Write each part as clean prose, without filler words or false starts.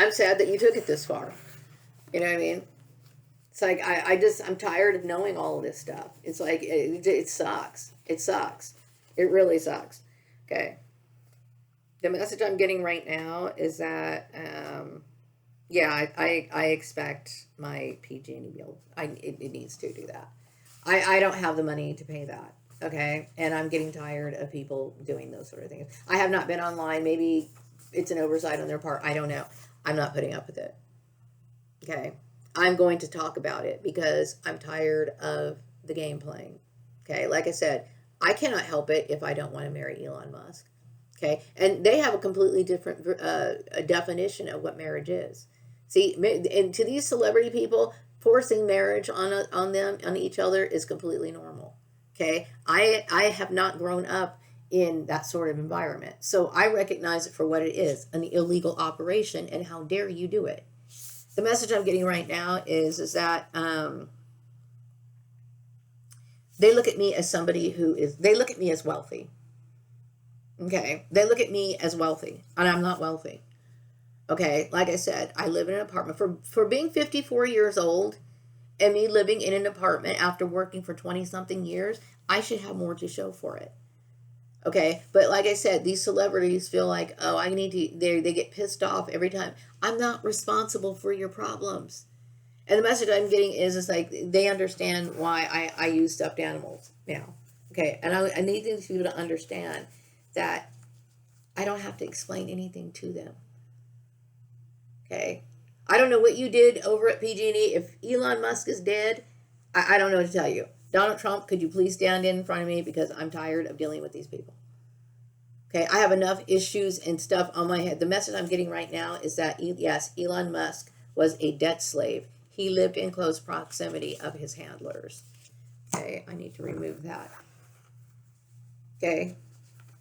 I'm sad that you took it this far. You know what I mean? It's like, I'm tired of knowing all of this stuff. It's like, it sucks. It sucks. It really sucks. Okay. The message I'm getting right now is that, yeah, I expect my PG&E bill. It needs to do that. I don't have the money to pay that. Okay. And I'm getting tired of people doing those sort of things. I have not been online. Maybe it's an oversight on their part. I don't know. I'm not putting up with it. Okay. I'm going to talk about it because I'm tired of the game playing. Okay. Like I said, I cannot help it if I don't want to marry Elon Musk. Okay. And they have a completely different definition of what marriage is. See, and to these celebrity people, forcing marriage on them, on each other, is completely normal. Okay. I have not grown up in that sort of environment. So I recognize it for what it is, an illegal operation, and how dare you do it. The message I'm getting right now is that they look at me as somebody they look at me as wealthy. Okay. They look at me as wealthy, and I'm not wealthy. Okay. Like I said, I live in an apartment. For being 54 years old and me living in an apartment after working for 20 something years, I should have more to show for it. Okay. But like I said, these celebrities feel like, oh, I need to, they get pissed off every time. I'm not responsible for your problems. And the message I'm getting is like, they understand why I use stuffed animals now. Okay. And I need these people to understand that I don't have to explain anything to them. Okay. I don't know what you did over at PG&E. If Elon Musk is dead, I don't know what to tell you. Donald Trump, could you please stand in front of me, because I'm tired of dealing with these people. Okay, I have enough issues and stuff on my head. The message I'm getting right now is that, yes, Elon Musk was a debt slave. He lived in close proximity of his handlers. Okay, I need to remove that. Okay,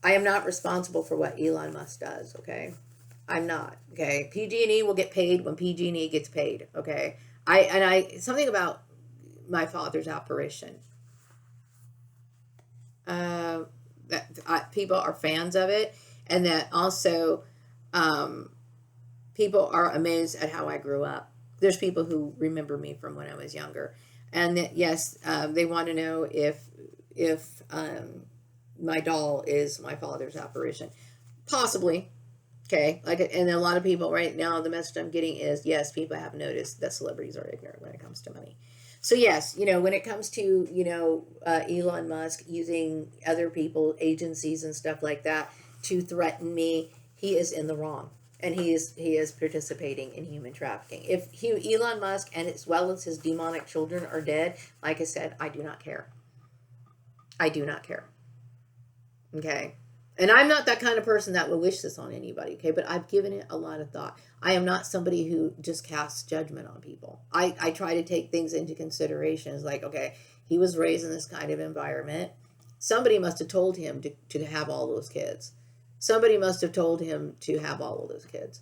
I am not responsible for what Elon Musk does, okay? I'm not, okay? PG&E will get paid when PG&E gets paid, okay? Something about my father's apparition. That people are fans of it, and that also people are amazed at how I grew up. There's people who remember me from when I was younger, and that, yes, they want to know if my doll is my father's apparition, possibly. Okay, like, and a lot of people right now, the message I'm getting is, yes, people have noticed that celebrities are ignorant when it comes to money. So yes, when it comes to, Elon Musk using other people, agencies and stuff like that to threaten me, he is in the wrong. And he is participating in human trafficking. If Elon Musk, and as well as his demonic children, are dead, like I said, I do not care. I do not care. Okay. And I'm not that kind of person that will wish this on anybody, okay? But I've given it a lot of thought. I am not somebody who just casts judgment on people. I try to take things into consideration. It's like, okay, he was raised in this kind of environment. Somebody must have told him to have all those kids. Somebody must have told him to have all of those kids.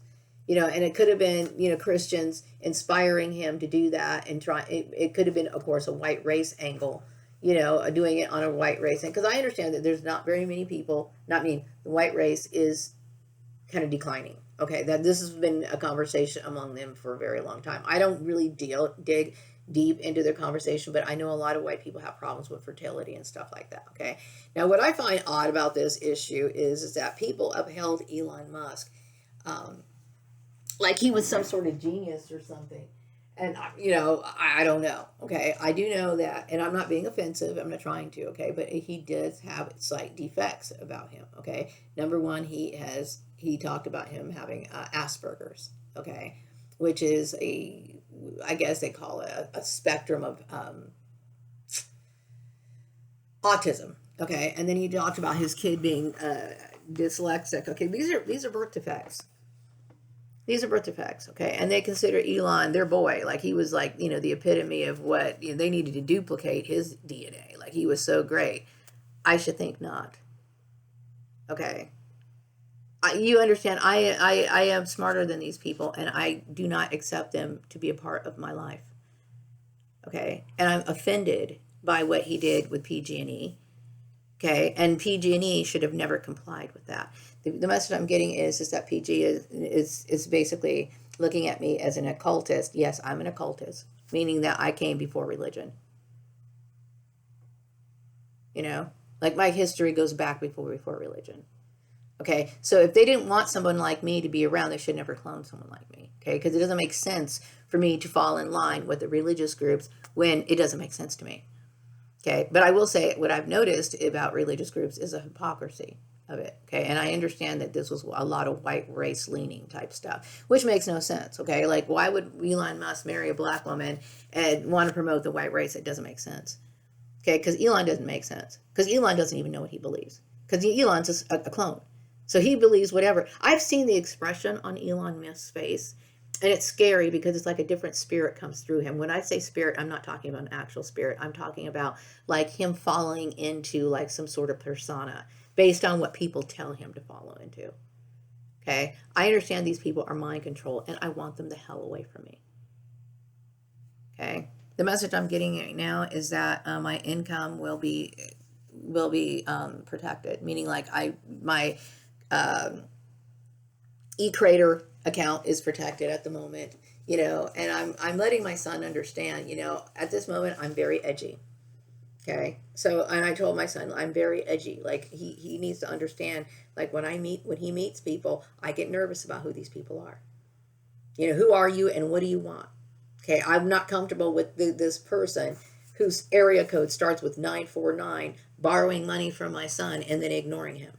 And it could have been, Christians inspiring him to do that, and it could have been, of course, a white race angle, doing it on a white race. And because I understand that there's not very many people, the white race is kind of declining. Okay, that this has been a conversation among them for a very long time. I don't really dig deep into their conversation, but I know a lot of white people have problems with fertility and stuff like that. Okay, now what I find odd about this issue is that people upheld Elon Musk like he was some sort of genius or something. And, I don't know. Okay. I do know that, and I'm not being offensive. I'm not trying to. Okay. But he does have slight defects about him. Okay. Number one, he talked about him having Asperger's. Okay. Which is I guess they call it a spectrum of autism. Okay. And then he talked about his kid being dyslexic. Okay. These are birth defects. These are birth defects, okay? And they consider Elon their boy. Like, he was like, the epitome of what, they needed to duplicate his DNA. Like, he was so great. I should think not. Okay? You understand, I am smarter than these people, and I do not accept them to be a part of my life. Okay? And I'm offended by what he did with PG&E. Okay, and PG&E should have never complied with that. The message I'm getting is that PG is basically looking at me as an occultist. Yes, I'm an occultist, meaning that I came before religion. You know, like my history goes back before religion. Okay, so if they didn't want someone like me to be around, they should never clone someone like me. Okay, because it doesn't make sense for me to fall in line with the religious groups when it doesn't make sense to me. Okay, but I will say what I've noticed about religious groups is a hypocrisy of it. Okay, and I understand that this was a lot of white race leaning type stuff, which makes no sense. Okay, like why would Elon Musk marry a black woman and want to promote the white race? It doesn't make sense. Okay, because Elon doesn't make sense. Because Elon doesn't even know what he believes. Because Elon's a clone. So he believes whatever. I've seen the expression on Elon Musk's face, and it's scary because it's like a different spirit comes through him. When I say spirit, I'm not talking about an actual spirit. I'm talking about like him falling into like some sort of persona based on what people tell him to follow into. Okay? I understand these people are mind control, and I want them the hell away from me. Okay? The message I'm getting right now is that my income will be protected, meaning like my e-crater account is protected at the moment, you know, and I'm letting my son understand, you know, at this moment I'm very edgy. Okay. So, and I told my son I'm very edgy. Like he needs to understand, like when he meets people, I get nervous about who these people are. You know, who are you and what do you want? Okay. I'm not comfortable with this person whose area code starts with 949 borrowing money from my son and then ignoring him.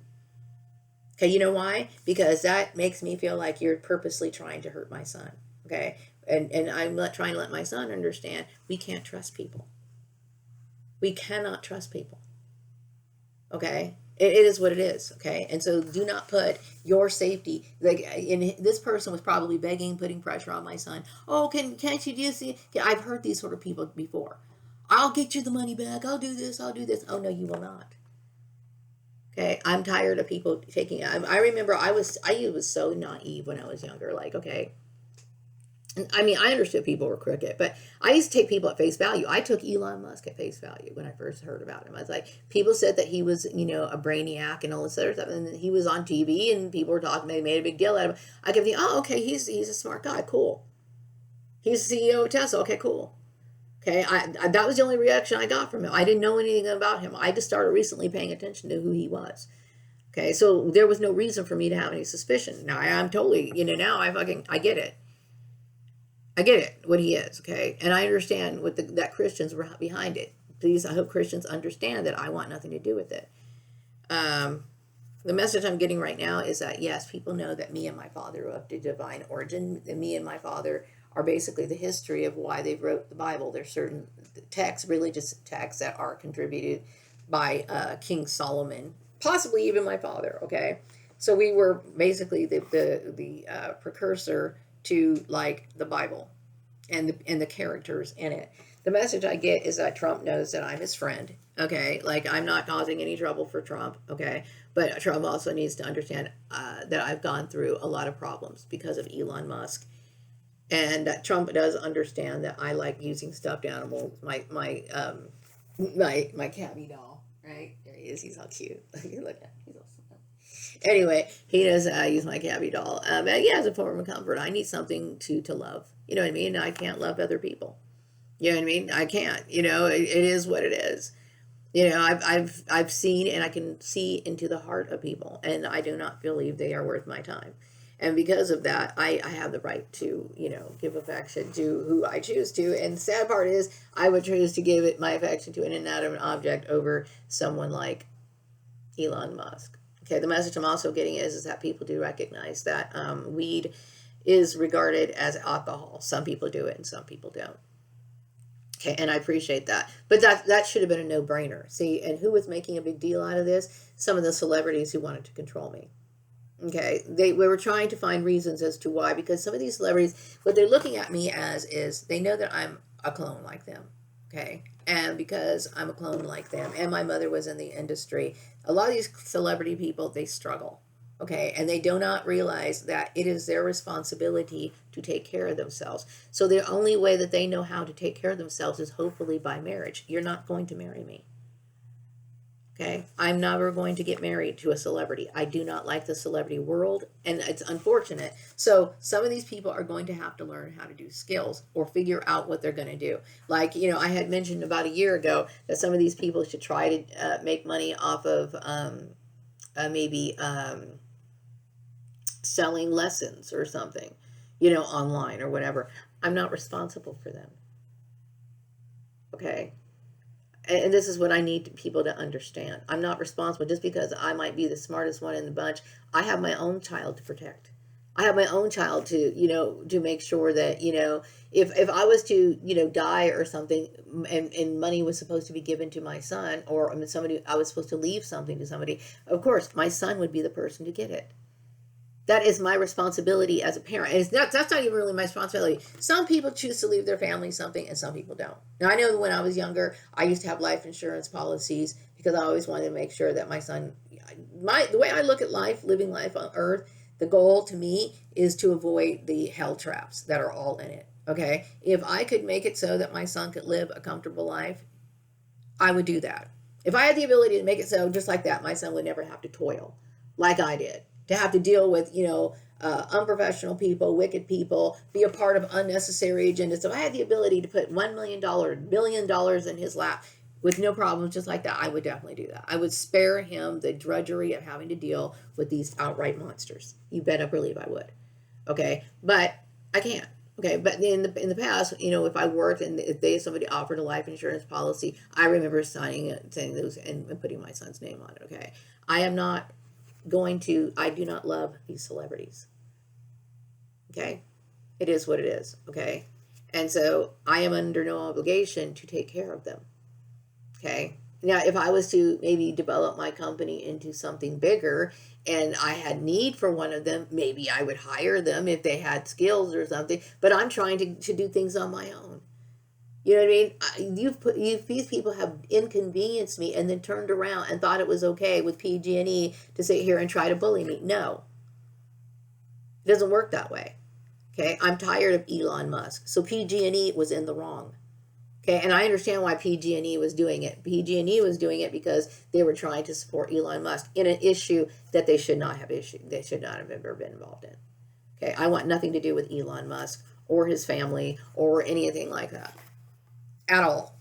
Okay, you know why? Because that makes me feel like you're purposely trying to hurt my son. Okay, and I'm not trying to let my son understand we can't trust people. We cannot trust people. Okay, it is what it is. Okay, and so do not put your safety like. And this person was probably begging, putting pressure on my son. Oh, can't you just see? I've heard these sort of people before. I'll get you the money back. I'll do this. I'll do this. Oh no, you will not. Okay, I'm tired of people taking. I remember I was so naive when I was younger. Like, okay, I mean, I understood people were crooked, but I used to take people at face value. I took Elon Musk at face value when I first heard about him. I was like, people said that he was, you know, a brainiac and all this other stuff, and he was on TV and people were talking. They made a big deal out of him. I kept thinking, oh, okay, he's a smart guy, cool. He's the CEO of Tesla. Okay, cool. Okay, that was the only reaction I got from him. I didn't know anything about him. I just started recently paying attention to who he was. Okay, so there was no reason for me to have any suspicion. Now I'm totally, you know, now I get it. I get it, what he is, okay? And I understand that Christians were behind it. Please, I hope Christians understand that I want nothing to do with it. The message I'm getting right now is that, yes, people know that me and my father are of the divine origin. And me and my father are basically the history of why they wrote the Bible. There's certain texts, religious texts, that are contributed by King Solomon, possibly even my father, okay? So we were basically the precursor to like the Bible and the characters in it. The message I get is that Trump knows that I'm his friend. Okay, like I'm not causing any trouble for Trump. Okay, but Trump also needs to understand that I've gone through a lot of problems because of Elon Musk, and that Trump does understand that I like using stuffed animals. My Cabby doll. Right there he is. He's all cute. Look at him. He's all anyway, he does use my Cabby doll. Yeah, as a form of comfort. I need something to love. You know what I mean? I can't love other people. You know what I mean? I can't. You know, it is what it is. You know, I've seen and I can see into the heart of people, and I do not believe they are worth my time. And because of that, I have the right to, you know, give affection to who I choose to. And the sad part is, I would choose to give it my affection to an inanimate object over someone like Elon Musk. Okay, the message I'm also getting is that people do recognize that weed is regarded as alcohol. Some people do it and some people don't. Okay, and I appreciate that. But that should have been a no-brainer. See, and who was making a big deal out of this? Some of the celebrities who wanted to control me. Okay, we were trying to find reasons as to why, because some of these celebrities, what they're looking at me as is they know that I'm a clone like them. Okay, and because I'm a clone like them, and my mother was in the industry, a lot of these celebrity people, they struggle. Okay, and they do not realize that it is their responsibility to take care of themselves. So the only way that they know how to take care of themselves is hopefully by marriage. You're not going to marry me. Okay, I'm never going to get married to a celebrity. I do not like the celebrity world, and it's unfortunate. So some of these people are going to have to learn how to do skills or figure out what they're going to do. Like, I had mentioned about a year ago that some of these people should try to make money off of maybe selling lessons or something, online or whatever. I'm not responsible for them. Okay, and this is what I need people to understand. I'm not responsible just because I might be the smartest one in the bunch. I have my own child to protect. I have my own child to make sure that, if I was to, die or something, and money was supposed to be given to my son, or somebody, I was supposed to leave something to somebody, of course, my son would be the person to get it. That is my responsibility as a parent. And that's not even really my responsibility. Some people choose to leave their family something and some people don't. Now, I know that when I was younger, I used to have life insurance policies because I always wanted to make sure that my son, the way I look at life, living life on earth, the goal to me is to avoid the hell traps that are all in it. Okay. If I could make it so that my son could live a comfortable life, I would do that. If I had the ability to make it so just like that, my son would never have to toil like I did, to have to deal with, unprofessional people, wicked people, be a part of unnecessary agendas. So if I had the ability to put $1 million, $1 billion in his lap with no problems just like that, I would definitely do that. I would spare him the drudgery of having to deal with these outright monsters. You better believe I would. Okay, but I can't. Okay, but in the past, if I worked and if somebody offered a life insurance policy, I remember saying those and putting my son's name on it. Okay, I do not love these celebrities. Okay, it is what it is. Okay, and so I am under no obligation to take care of them. Okay, now if I was to maybe develop my company into something bigger and I had need for one of them, maybe I would hire them if they had skills or something, but I'm trying to do things on my own. You know what I mean? These people have inconvenienced me and then turned around and thought it was okay with PG&E to sit here and try to bully me. No, it doesn't work that way. Okay, I'm tired of Elon Musk. So PG&E was in the wrong. Okay, and I understand why PG&E was doing it. PG&E was doing it because they were trying to support Elon Musk in an issue that they should not have issued. They should not have ever been involved in. Okay, I want nothing to do with Elon Musk or his family or anything like that at all.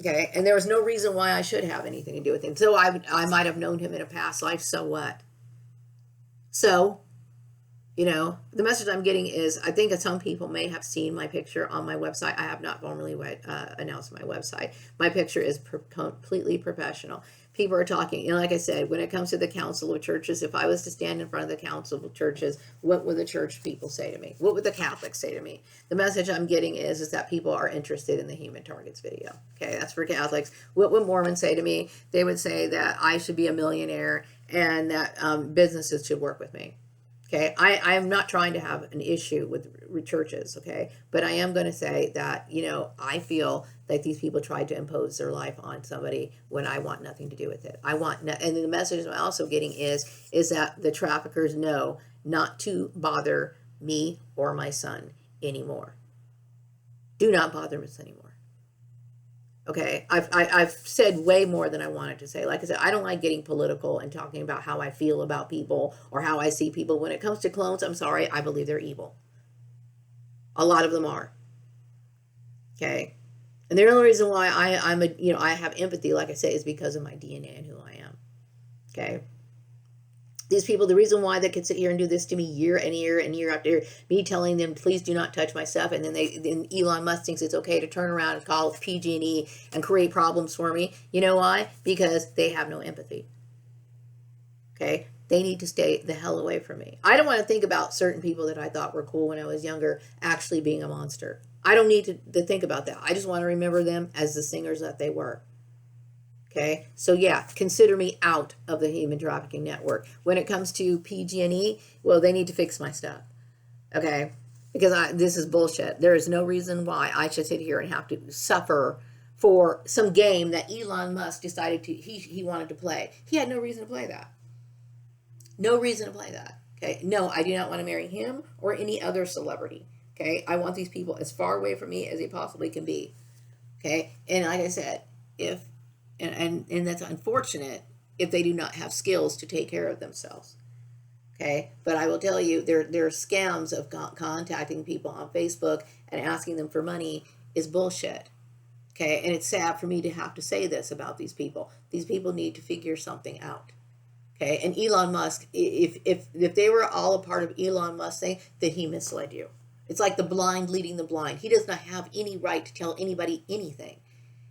Okay, and there was no reason why I should have anything to do with him. So I might have known him in a past life. So what? So, the message I'm getting is I think that some people may have seen my picture on my website. I have not formally announced my website. My picture is completely professional. People are talking, like I said, when it comes to the Council of Churches, if I was to stand in front of the Council of Churches, what would the church people say to me? What would the Catholics say to me? The message I'm getting is that people are interested in the Human Targets video. Okay, that's for Catholics. What would Mormons say to me? They would say that I should be a millionaire and that businesses should work with me. Okay, I am not trying to have an issue with churches, okay, but I am going to say that, I feel that these people tried to impose their life on somebody when I want nothing to do with it. And the message I'm also getting is that the traffickers know not to bother me or my son anymore. Do not bother us anymore. Okay, I've said way more than I wanted to say. Like I said, I don't like getting political and talking about how I feel about people or how I see people. When it comes to clones, I'm sorry, I believe they're evil. A lot of them are. Okay, and the only reason why I have empathy, like I say, is because of my DNA and who I am. Okay. These people, the reason why they could sit here and do this to me year and year and year after year, me telling them, please do not touch my stuff, and then Elon Musk thinks it's okay to turn around and call PG&E and create problems for me. You know why? Because they have no empathy. Okay? They need to stay the hell away from me. I don't want to think about certain people that I thought were cool when I was younger actually being a monster. I don't need to think about that. I just want to remember them as the singers that they were. Okay, so yeah, consider me out of the human trafficking network. When it comes to PG&E, well, they need to fix my stuff. Okay, because this is bullshit. There is no reason why I should sit here and have to suffer for some game that Elon Musk decided he wanted to play. He had no reason to play that. No reason to play that. Okay, no, I do not want to marry him or any other celebrity. Okay, I want these people as far away from me as they possibly can be. Okay, and like I said, if and that's unfortunate if they do not have skills to take care of themselves. Okay, but I will tell you, there are scams of contacting people on Facebook and asking them for money is bullshit. Okay, and it's sad for me to have to say this about these people. These people need to figure something out. Okay, and Elon Musk, if they were all a part of Elon Musk thing, then he misled you. It's like the blind leading the blind. He does not have any right to tell anybody anything.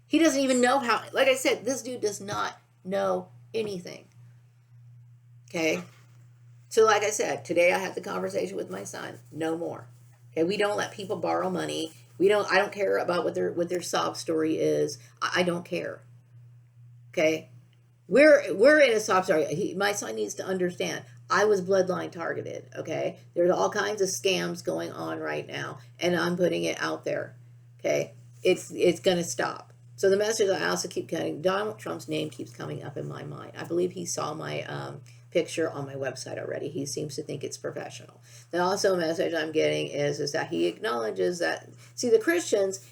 He doesn't even know how. Like I said, this dude does not know anything. Okay, so like I said, today I had the conversation with my son. No more. Okay, we don't let people borrow money. We don't. I don't care about what their sob story is. I don't care. Okay, we're in a sob story. My son needs to understand. I was bloodline targeted. Okay, there's all kinds of scams going on right now, and I'm putting it out there. Okay, it's gonna stop. So the message I also keep getting, Donald Trump's name keeps coming up in my mind. I believe he saw my picture on my website already. He seems to think it's professional. The also message I'm getting is that he acknowledges that, see, the Christians,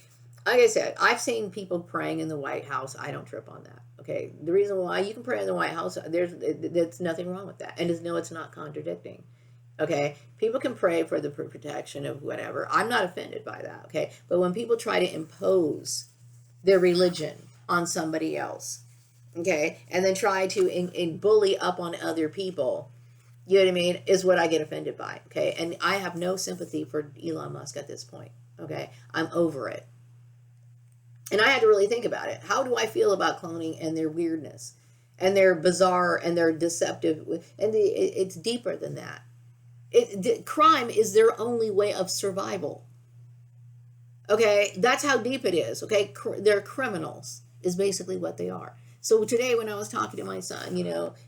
like I said, I've seen people praying in the White House. I don't trip on that. Okay, the reason why you can pray in the White House, there's nothing wrong with that, and it's not contradicting. Okay, people can pray for the protection of whatever. I'm not offended by that. Okay, but when people try to impose their religion on somebody else, okay, and then try to bully up on other people, you know what I mean, is what I get offended by. Okay, and I have no sympathy for Elon Musk at this point. Okay, I'm over it. And I had to really think about it. How do I feel about cloning and their weirdness and their bizarre and their deceptive? And it's deeper than that. Crime is their only way of survival. Okay, that's how deep it is. Okay, they're criminals is basically what they are. So today when I was talking to my son,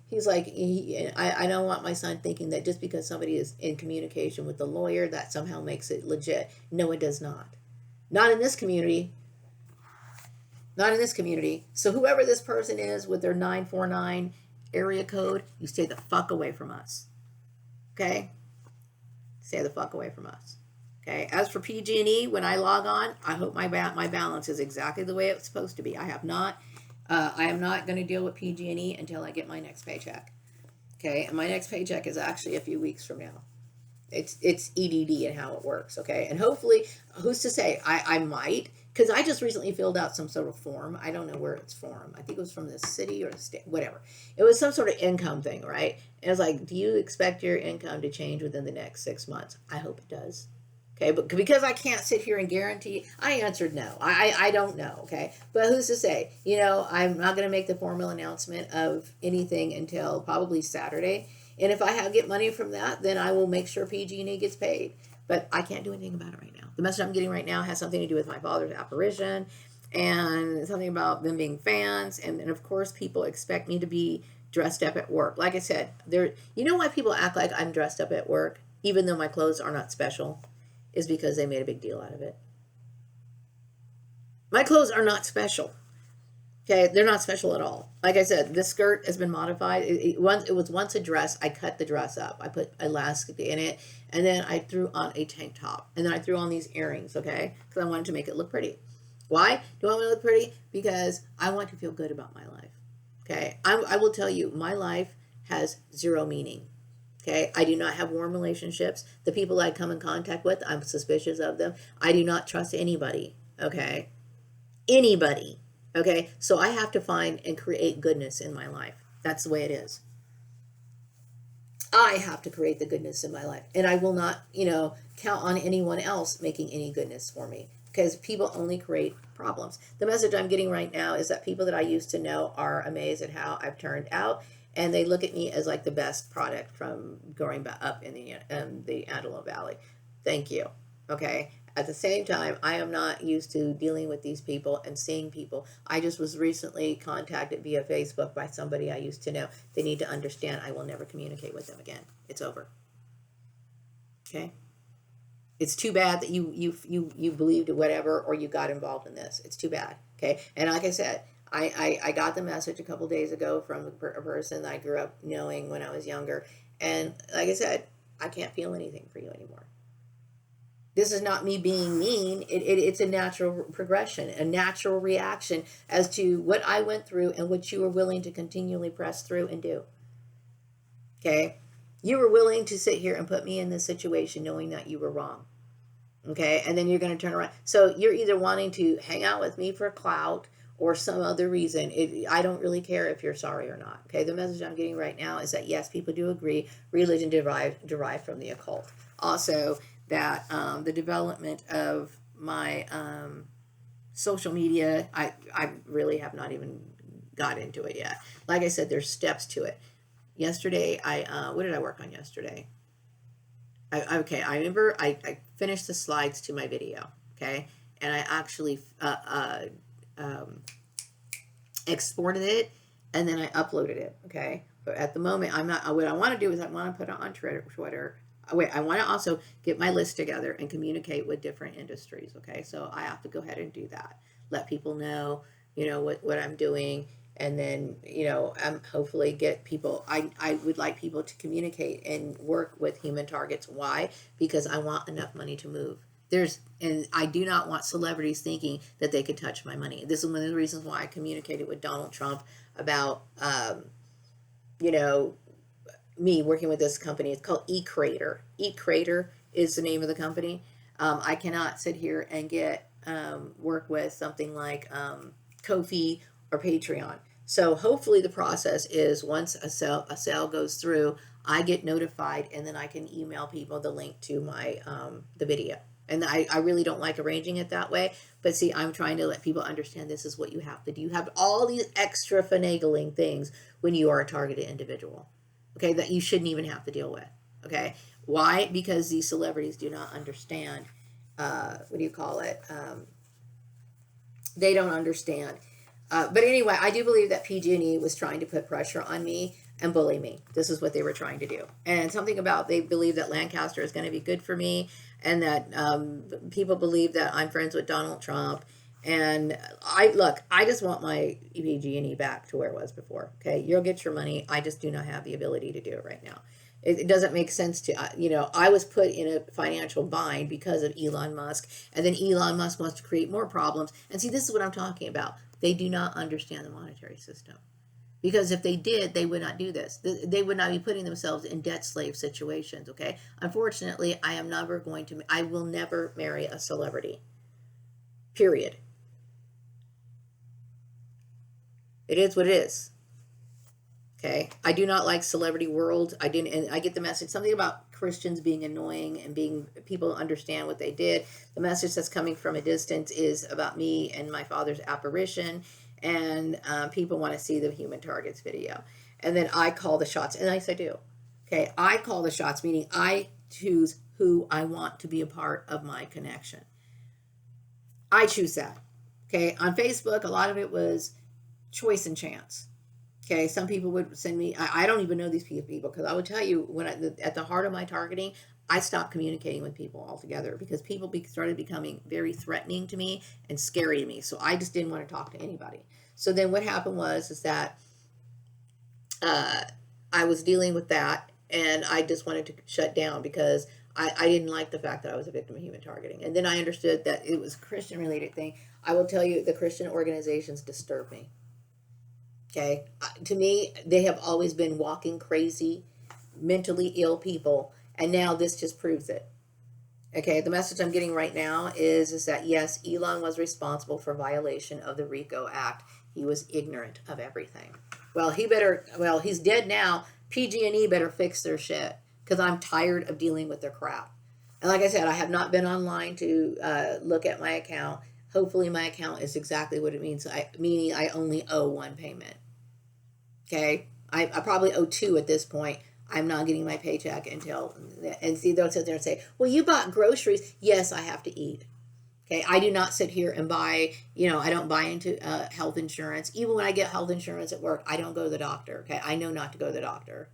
he's like, I don't want my son thinking that just because somebody is in communication with the lawyer, that somehow makes it legit. No, it does not. Not in this community. Not in this community. So whoever this person is with their 949 area code, you stay the fuck away from us. Okay? Stay the fuck away from us. Okay? As for PG&E, when I log on, I hope my balance is exactly the way it's supposed to be. I am not going to deal with PG&E until I get my next paycheck. Okay? And my next paycheck is actually a few weeks from now. It's EDD and how it works. Okay? And hopefully, who's to say? I might, because I just recently filled out some sort of form. I don't know where it's from. I think it was from the city or the state, whatever. It was some sort of income thing, right? And it was like, do you expect your income to change within the next 6 months? I hope it does. Okay, but because I can't sit here and guarantee, I answered no. I don't know, okay? But who's to say? I'm not going to make the formal announcement of anything until probably Saturday. And if I get money from that, then I will make sure PG&E gets paid. But I can't do anything about it right now. The message I'm getting right now has something to do with my father's apparition and something about them being fans. And of course, people expect me to be dressed up at work. Like I said, you know why people act like I'm dressed up at work, even though my clothes are not special, is because they made a big deal out of it. My clothes are not special. Okay, they're not special at all. Like I said, this skirt has been modified. It was once a dress. I cut the dress up. I put elastic in it, and then I threw on a tank top, and then I threw on these earrings, okay? Because I wanted to make it look pretty. Why do I want to look pretty? Because I want to feel good about my life, okay? I will tell you, my life has zero meaning, okay? I do not have warm relationships. The people I come in contact with, I'm suspicious of them. I do not trust anybody, okay? Anybody. Okay, so I have to find and create goodness in my life. That's the way it is. I have to create the goodness in my life. And I will not, count on anyone else making any goodness for me, because people only create problems. The message I'm getting right now is that people that I used to know are amazed at how I've turned out, and they look at me as like the best product from growing up in the Antelope Valley. Thank you. Okay. At the same time, I am not used to dealing with these people and seeing people. I just was recently contacted via Facebook by somebody I used to know. They need to understand I will never communicate with them again. It's over. Okay? It's too bad that you believed whatever or you got involved in this. It's too bad. Okay? And like I said, I got the message a couple days ago from a person that I grew up knowing when I was younger. And like I said, I can't feel anything for you anymore. This is not me being mean. It's a natural progression, a natural reaction as to what I went through and what you were willing to continually press through and do. Okay? You were willing to sit here and put me in this situation knowing that you were wrong. Okay? And then you're going to turn around. So you're either wanting to hang out with me for clout or some other reason. I don't really care if you're sorry or not. Okay? The message I'm getting right now is that yes, people do agree religion derived from the occult. Also, that the development of my social media, I really have not even got into it yet. Like I said, there's steps to it. Yesterday, what did I work on yesterday? I remember I finished the slides to my video, okay? And I actually exported it, and then I uploaded it, okay? But at the moment, I'm not, what I want to do is I want to put it on Twitter. Wait, I want to also get my list together and communicate with different industries, okay? So I have to go ahead and do that. Let people know, what I'm doing, and then, hopefully get people, I would like people to communicate and work with human targets. Why? Because I want enough money to move. And I do not want celebrities thinking that they could touch my money. This is one of the reasons why I communicated with Donald Trump about, me working with this company. It's called eCrater. eCrater is the name of the company. I cannot sit here and get work with something like Ko-fi or Patreon. So hopefully the process is once a sale goes through, I get notified, and then I can email people the link to my the video. And I really don't like arranging it that way. But see, I'm trying to let people understand this is what you have to do. You have all these extra finagling things when you are a targeted individual, okay, that you shouldn't even have to deal with, okay? Why? Because these celebrities do not understand, what do you call it? They don't understand. But anyway, I do believe that PG&E was trying to put pressure on me and bully me. This is what they were trying to do. And something about they believe that Lancaster is going to be good for me, and that people believe that I'm friends with Donald Trump. And I just want my PG&E back to where it was before. Okay, you'll get your money. I just do not have the ability to do it right now. It doesn't make sense to, I was put in a financial bind because of Elon Musk, and then Elon Musk wants to create more problems. And see, this is what I'm talking about. They do not understand the monetary system. Because if they did, they would not do this. They would not be putting themselves in debt slave situations, okay? Unfortunately, I will never marry a celebrity. Period. It is what it is. Okay? I do not like celebrity world. And I get the message, something about Christians being annoying and people understand what they did. The message that's coming from a distance is about me and my father's apparition. And people want to see the human targets video. And then I call the shots, and I do. Okay, I call the shots, meaning I choose who I want to be a part of my connection. I choose that. Okay, on Facebook, a lot of it was choice and chance. Okay, some people would send me, I don't even know these people, because I would tell you, at the heart of my targeting, I stopped communicating with people altogether because people started becoming very threatening to me and scary to me. So I just didn't want to talk to anybody. So then what happened is that I was dealing with that, and I just wanted to shut down because I didn't like the fact that I was a victim of human targeting. And then I understood that it was a Christian related thing. I will tell you, the Christian organizations disturb me. Okay? To me, they have always been walking crazy, mentally ill people. And now this just proves it. Okay, the message I'm getting right now is that yes, Elon was responsible for violation of the RICO Act. He was ignorant of everything. Well, he's dead now. PG&E better fix their shit, because I'm tired of dealing with their crap. And like I said, I have not been online to look at my account. Hopefully my account is exactly what it means, meaning I only owe one payment. Okay, I probably owe two at this point. I'm not getting my paycheck until, and see, they'll sit there and say, well, you bought groceries. Yes, I have to eat. Okay, I do not sit here and buy, I don't buy into health insurance. Even when I get health insurance at work, I don't go to the doctor. Okay, I know not to go to the doctor.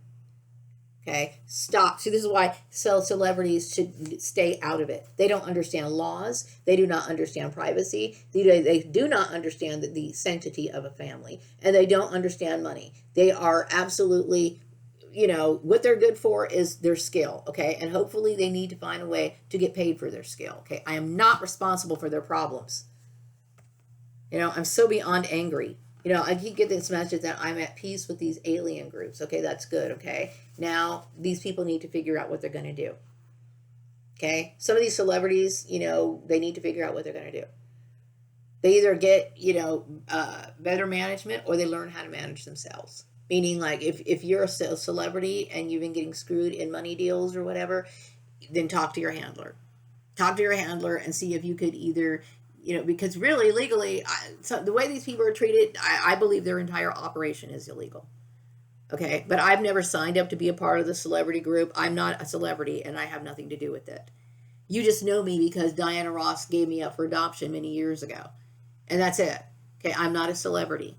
Okay, stop. See, this is why celebrities should stay out of it. They don't understand laws. They do not understand privacy. They do not understand the sanctity of a family. And they don't understand money. They are absolutely, what they're good for is their skill, okay? And hopefully they need to find a way to get paid for their skill, okay? I am not responsible for their problems. I'm so beyond angry. I keep getting this message that I'm at peace with these alien groups. Okay, that's good, okay? Now, these people need to figure out what they're going to do. Okay? Some of these celebrities, they need to figure out what they're going to do. They either get, better management or they learn how to manage themselves. Meaning, like, if you're a celebrity and you've been getting screwed in money deals or whatever, then talk to your handler. Talk to your handler and see if you could either, because really, legally, the way these people are treated, I believe their entire operation is illegal. Okay? But I've never signed up to be a part of the celebrity group. I'm not a celebrity, and I have nothing to do with it. You just know me because Diana Ross gave me up for adoption many years ago. And that's it. Okay? I'm not a celebrity.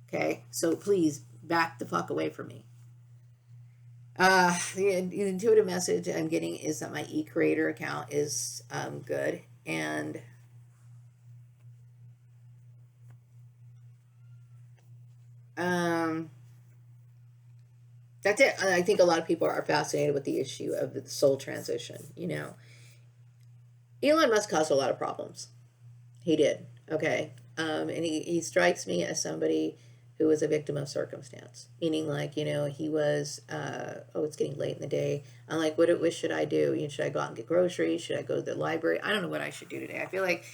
Okay? So please, back the fuck away from me. The intuitive message I'm getting is that my e-creator account is good. And that's it. I think a lot of people are fascinated with the issue of the soul transition. Elon Musk caused a lot of problems. He did. Okay. And he strikes me as somebody who was a victim of circumstance. Meaning, like, he was, it's getting late in the day. I'm like, what should I do? Should I go out and get groceries? Should I go to the library? I don't know what I should do today. I feel like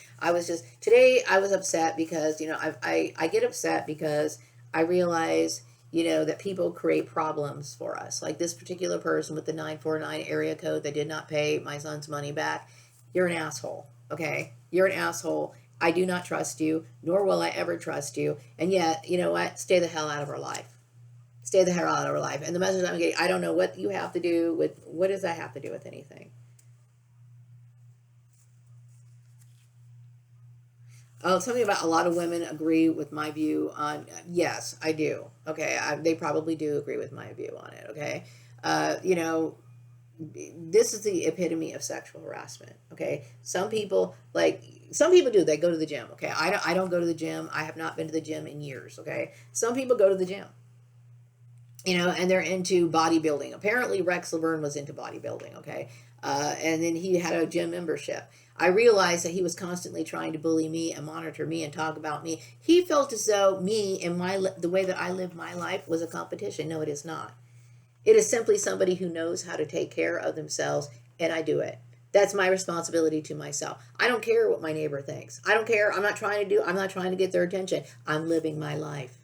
today I was upset because, I get upset because I realize, that people create problems for us. Like this particular person with the 949 area code that did not pay my son's money back. You're an asshole. Okay? You're an asshole. I do not trust you, nor will I ever trust you. And yet, you know what? Stay the hell out of our life. Stay the hell out of our life. And the message I'm getting, I don't know what you have to do with, what does that have to do with anything? Oh, something about a lot of women agree with my view on, yes, I do. Okay, they probably do agree with my view on it, okay? This is the epitome of sexual harassment, okay? Some people do, they go to the gym, okay? I don't go to the gym. I have not been to the gym in years, okay? Some people go to the gym, and they're into bodybuilding. Apparently Rex Laverne was into bodybuilding, okay? And then he had a gym membership. I realized that he was constantly trying to bully me and monitor me and talk about me. He felt as though me and the way that I live my life was a competition. No, it is not. It is simply somebody who knows how to take care of themselves, and I do it. That's my responsibility to myself. I don't care what my neighbor thinks. I don't care. I'm not trying to get their attention. I'm living my life.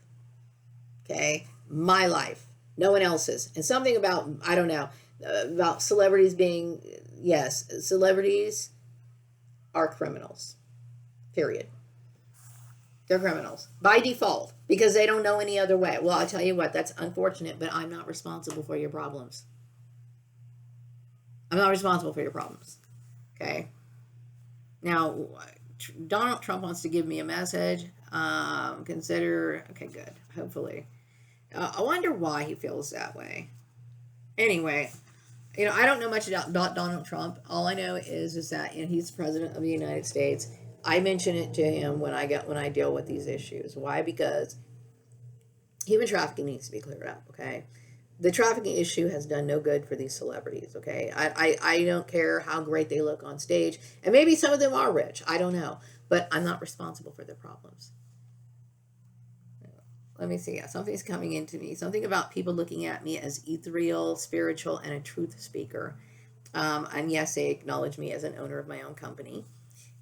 Okay? My life. No one else's. And something about, I don't know, about celebrities being, yes, celebrities are criminals. Period. They're criminals by default because they don't know any other way. Well, I'll tell you what, that's unfortunate, but I'm not responsible for your problems. I'm not responsible for your problems. Okay? Now, Donald Trump wants to give me a message. Okay, good. Hopefully. I wonder why he feels that way. Anyway, I don't know much about Donald Trump. All I know is that he's the president of the United States. I mention it to him when I deal with these issues. Why? Because human trafficking needs to be cleared up. Okay, the trafficking issue has done no good for these celebrities. Okay, I don't care how great they look on stage, and maybe some of them are rich. I don't know, but I'm not responsible for their problems. Let me see. Yeah, something's coming into me. Something about people looking at me as ethereal, spiritual, and a truth speaker. And yes, they acknowledge me as an owner of my own company.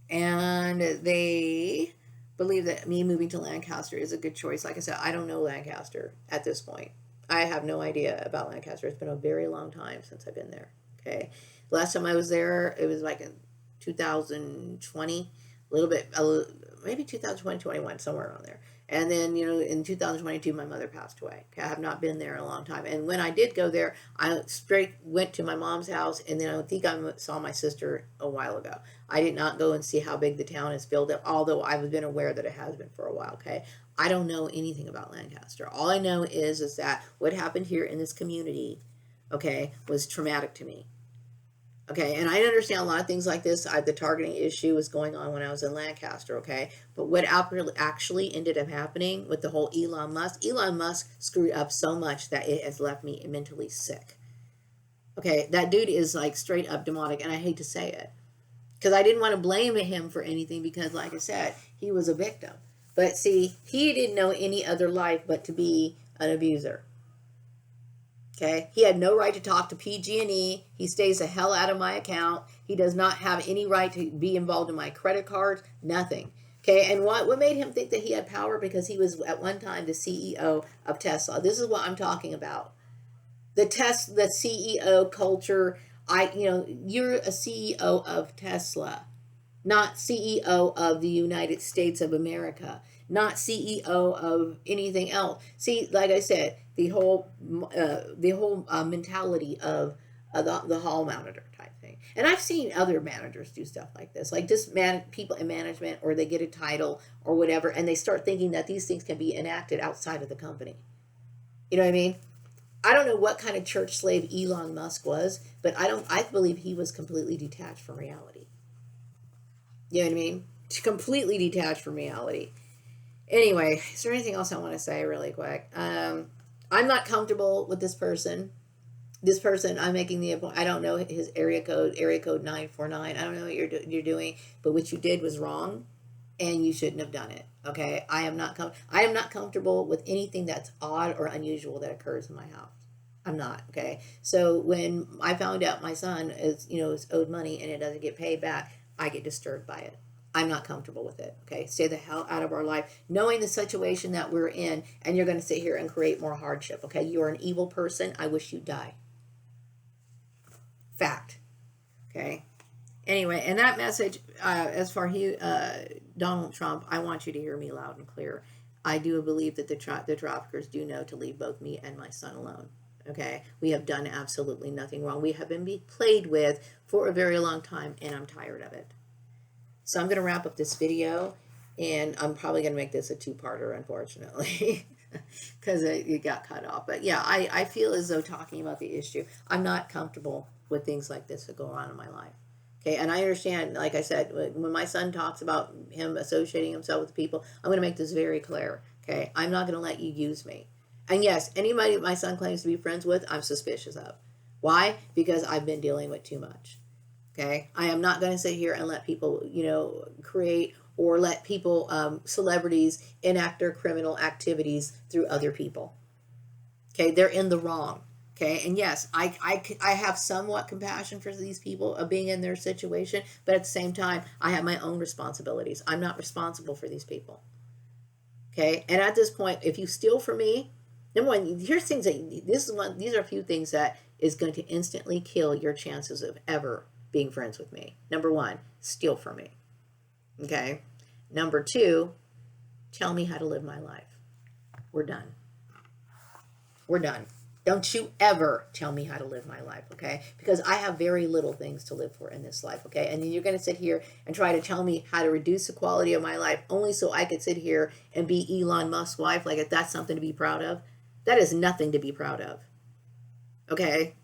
And they believe that me moving to Lancaster is a good choice. Like I said, I don't know Lancaster at this point. I have no idea about Lancaster. It's been a very long time since I've been there. Okay. Last time I was there, it was like in 2020, maybe 2020, 21, somewhere around there. And then, in 2022, my mother passed away. Okay, I have not been there in a long time. And when I did go there, I straight went to my mom's house, and then I think I saw my sister a while ago. I did not go and see how big the town is filled up, although I've been aware that it has been for a while, okay? I don't know anything about Lancaster. All I know is that what happened here in this community, okay, was traumatic to me. Okay, and I understand a lot of things like this. The targeting issue was going on when I was in Lancaster, okay? But what actually ended up happening with the whole Elon Musk screwed up so much that it has left me mentally sick. Okay, that dude is like straight up demonic, and I hate to say it. Because I didn't want to blame him for anything because, like I said, he was a victim. But see, he didn't know any other life but to be an abuser. Okay, he had no right to talk to PG&E. He stays the hell out of my account. He does not have any right to be involved in my credit cards. Nothing. Okay, and what made him think that he had power? Because he was at one time the CEO of Tesla. This is what I'm talking about. The CEO culture. You're a CEO of Tesla, not CEO of the United States of America, not CEO of anything else. See, like I said, the whole mentality of the hall monitor type thing. And I've seen other managers do stuff like this, like just people in management, or they get a title or whatever, and they start thinking that these things can be enacted outside of the company. You know what I mean? I don't know what kind of church slave Elon Musk was, but I believe he was completely detached from reality. You know what I mean? Completely detached from reality. Anyway, is there anything else I want to say really quick? I'm not comfortable with this person. This person, I'm making the appointment. I don't know his area code 949. I don't know what you're doing, but what you did was wrong, and you shouldn't have done it. Okay, I am not comfortable with anything that's odd or unusual that occurs in my house. I'm not. Okay, so when I found out my son is owed money and it doesn't get paid back, I get disturbed by it. I'm not comfortable with it. Okay, stay the hell out of our life, knowing the situation that we're in, and you're going to sit here and create more hardship. Okay, you're an evil person. I wish you'd die. Fact. Okay. Anyway, and that message, as far as Donald Trump, I want you to hear me loud and clear. I do believe that the traffickers do know to leave both me and my son alone. Okay, we have done absolutely nothing wrong. We have been played with for a very long time, and I'm tired of it. So I'm going to wrap up this video, and I'm probably going to make this a two-parter, unfortunately, because it got cut off. But yeah, I feel as though talking about the issue, I'm not comfortable with things like this that go on in my life. Okay, and I understand, like I said, when my son talks about him associating himself with people, I'm going to make this very clear. Okay, I'm not going to let you use me. And yes, anybody my son claims to be friends with, I'm suspicious of. Why? Because I've been dealing with too much. Okay, I am not going to sit here and let people, create or let people, celebrities, enact their criminal activities through other people. Okay, they're in the wrong. Okay, and yes, I have somewhat compassion for these people of being in their situation, but at the same time, I have my own responsibilities. I'm not responsible for these people. Okay, and at this point, if you steal from me, number one, here's things that these are a few things that is going to instantly kill your chances of ever being friends with me. Number one, steal from me. Okay. Number two, tell me how to live my life. We're done. We're done. Don't you ever tell me how to live my life, okay? Because I have very little things to live for in this life, okay? And then you're going to sit here and try to tell me how to reduce the quality of my life only so I could sit here and be Elon Musk's wife, like if that's something to be proud of. That is nothing to be proud of, okay?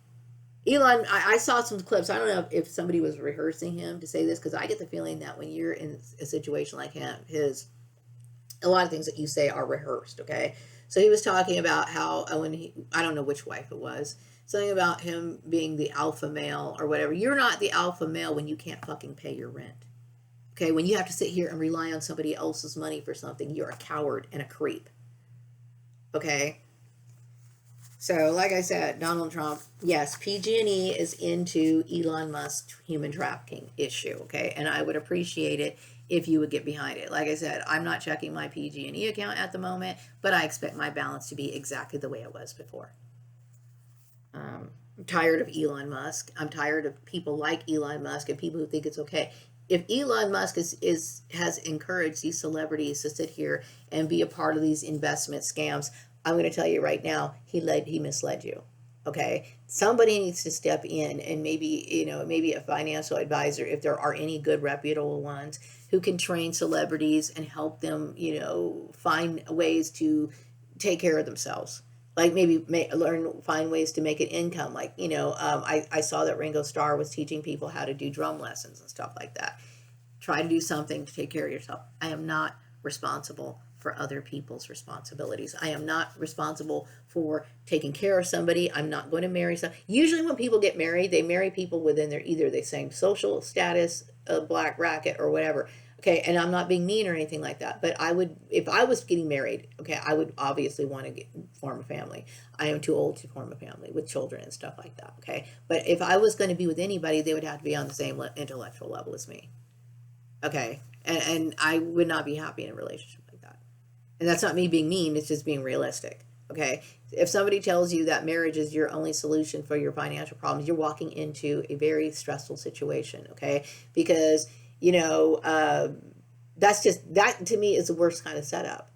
Elon, I saw some clips. I don't know if somebody was rehearsing him to say this, because I get the feeling that when you're in a situation like a lot of things that you say are rehearsed, okay? So he was talking about how I don't know which wife it was, something about him being the alpha male or whatever. You're not the alpha male when you can't fucking pay your rent. Okay, when you have to sit here and rely on somebody else's money for something, you're a coward and a creep. Okay? So, like I said, Donald Trump, yes, PG&E is into Elon Musk's human trafficking issue, okay? And I would appreciate it if you would get behind it. Like I said, I'm not checking my PG&E account at the moment, but I expect my balance to be exactly the way it was before. I'm tired of Elon Musk. I'm tired of people like Elon Musk and people who think it's okay. If Elon Musk has encouraged these celebrities to sit here and be a part of these investment scams, I'm going to tell you right now, he misled you. Okay, somebody needs to step in, and maybe a financial advisor, if there are any good reputable ones, who can train celebrities and help them, find ways to take care of themselves. Like maybe find ways to make an income. Like, I saw that Ringo Starr was teaching people how to do drum lessons and stuff like that. Try to do something to take care of yourself. I am not responsible for other people's responsibilities. I am not responsible for taking care of somebody. I'm not going to marry some. Usually when people get married, they marry people within their either the same social status, a black bracket, or whatever. Okay, and I'm not being mean or anything like that, but I would, if I was getting married, okay, I would obviously want to form a family. I am too old to form a family with children and stuff like that, okay? But if I was going to be with anybody, they would have to be on the same intellectual level as me, okay? And I would not be happy in a relationship like that. And that's not me being mean, it's just being realistic, okay? If somebody tells you that marriage is your only solution for your financial problems, you're walking into a very stressful situation, okay? Because that's just, that to me is the worst kind of setup.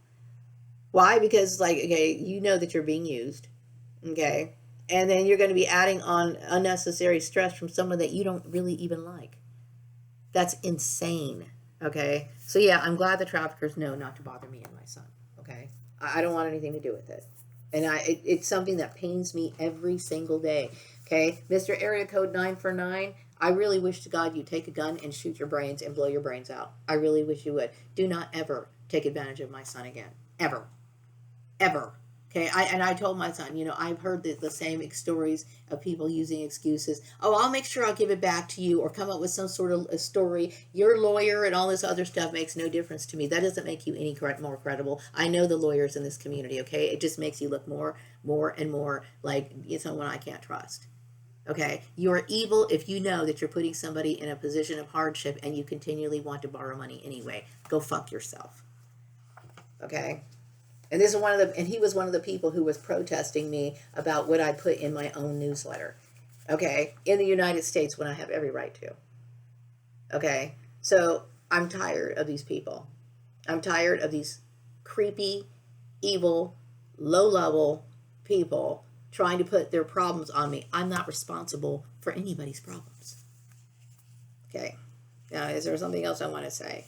Why? Because, like, okay, you know that you're being used, okay, and then you're going to be adding on unnecessary stress from someone that you don't really even like. That's insane. Okay, so yeah, I'm glad the traffickers know not to bother me and my son. Okay, I don't want anything to do with it, and it's something that pains me every single day. Okay, Mr. Area Code 949. I really wish to God you'd take a gun and shoot your brains and blow your brains out. I really wish you would. Do not ever take advantage of my son again. Ever. Ever. Okay, I told my son, I've heard the same stories of people using excuses. Oh, I'll make sure I'll give it back to you, or come up with some sort of a story. Your lawyer and all this other stuff makes no difference to me. That doesn't make you any more credible. I know the lawyers in this community. Okay, it just makes you look more and more like someone I can't trust. Okay, you're evil if you know that you're putting somebody in a position of hardship and you continually want to borrow money anyway. Go fuck yourself. Okay. And this is and he was one of the people who was protesting me about what I put in my own newsletter. Okay, in the United States, when I have every right to. Okay, so I'm tired of these people. I'm tired of these creepy, evil, low-level people trying to put their problems on me. I'm not responsible for anybody's problems. Okay, now is there something else I want to say?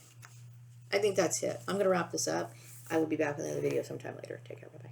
I think that's it. I'm going to wrap this up. I will be back with another video sometime later. Take care. Bye-bye.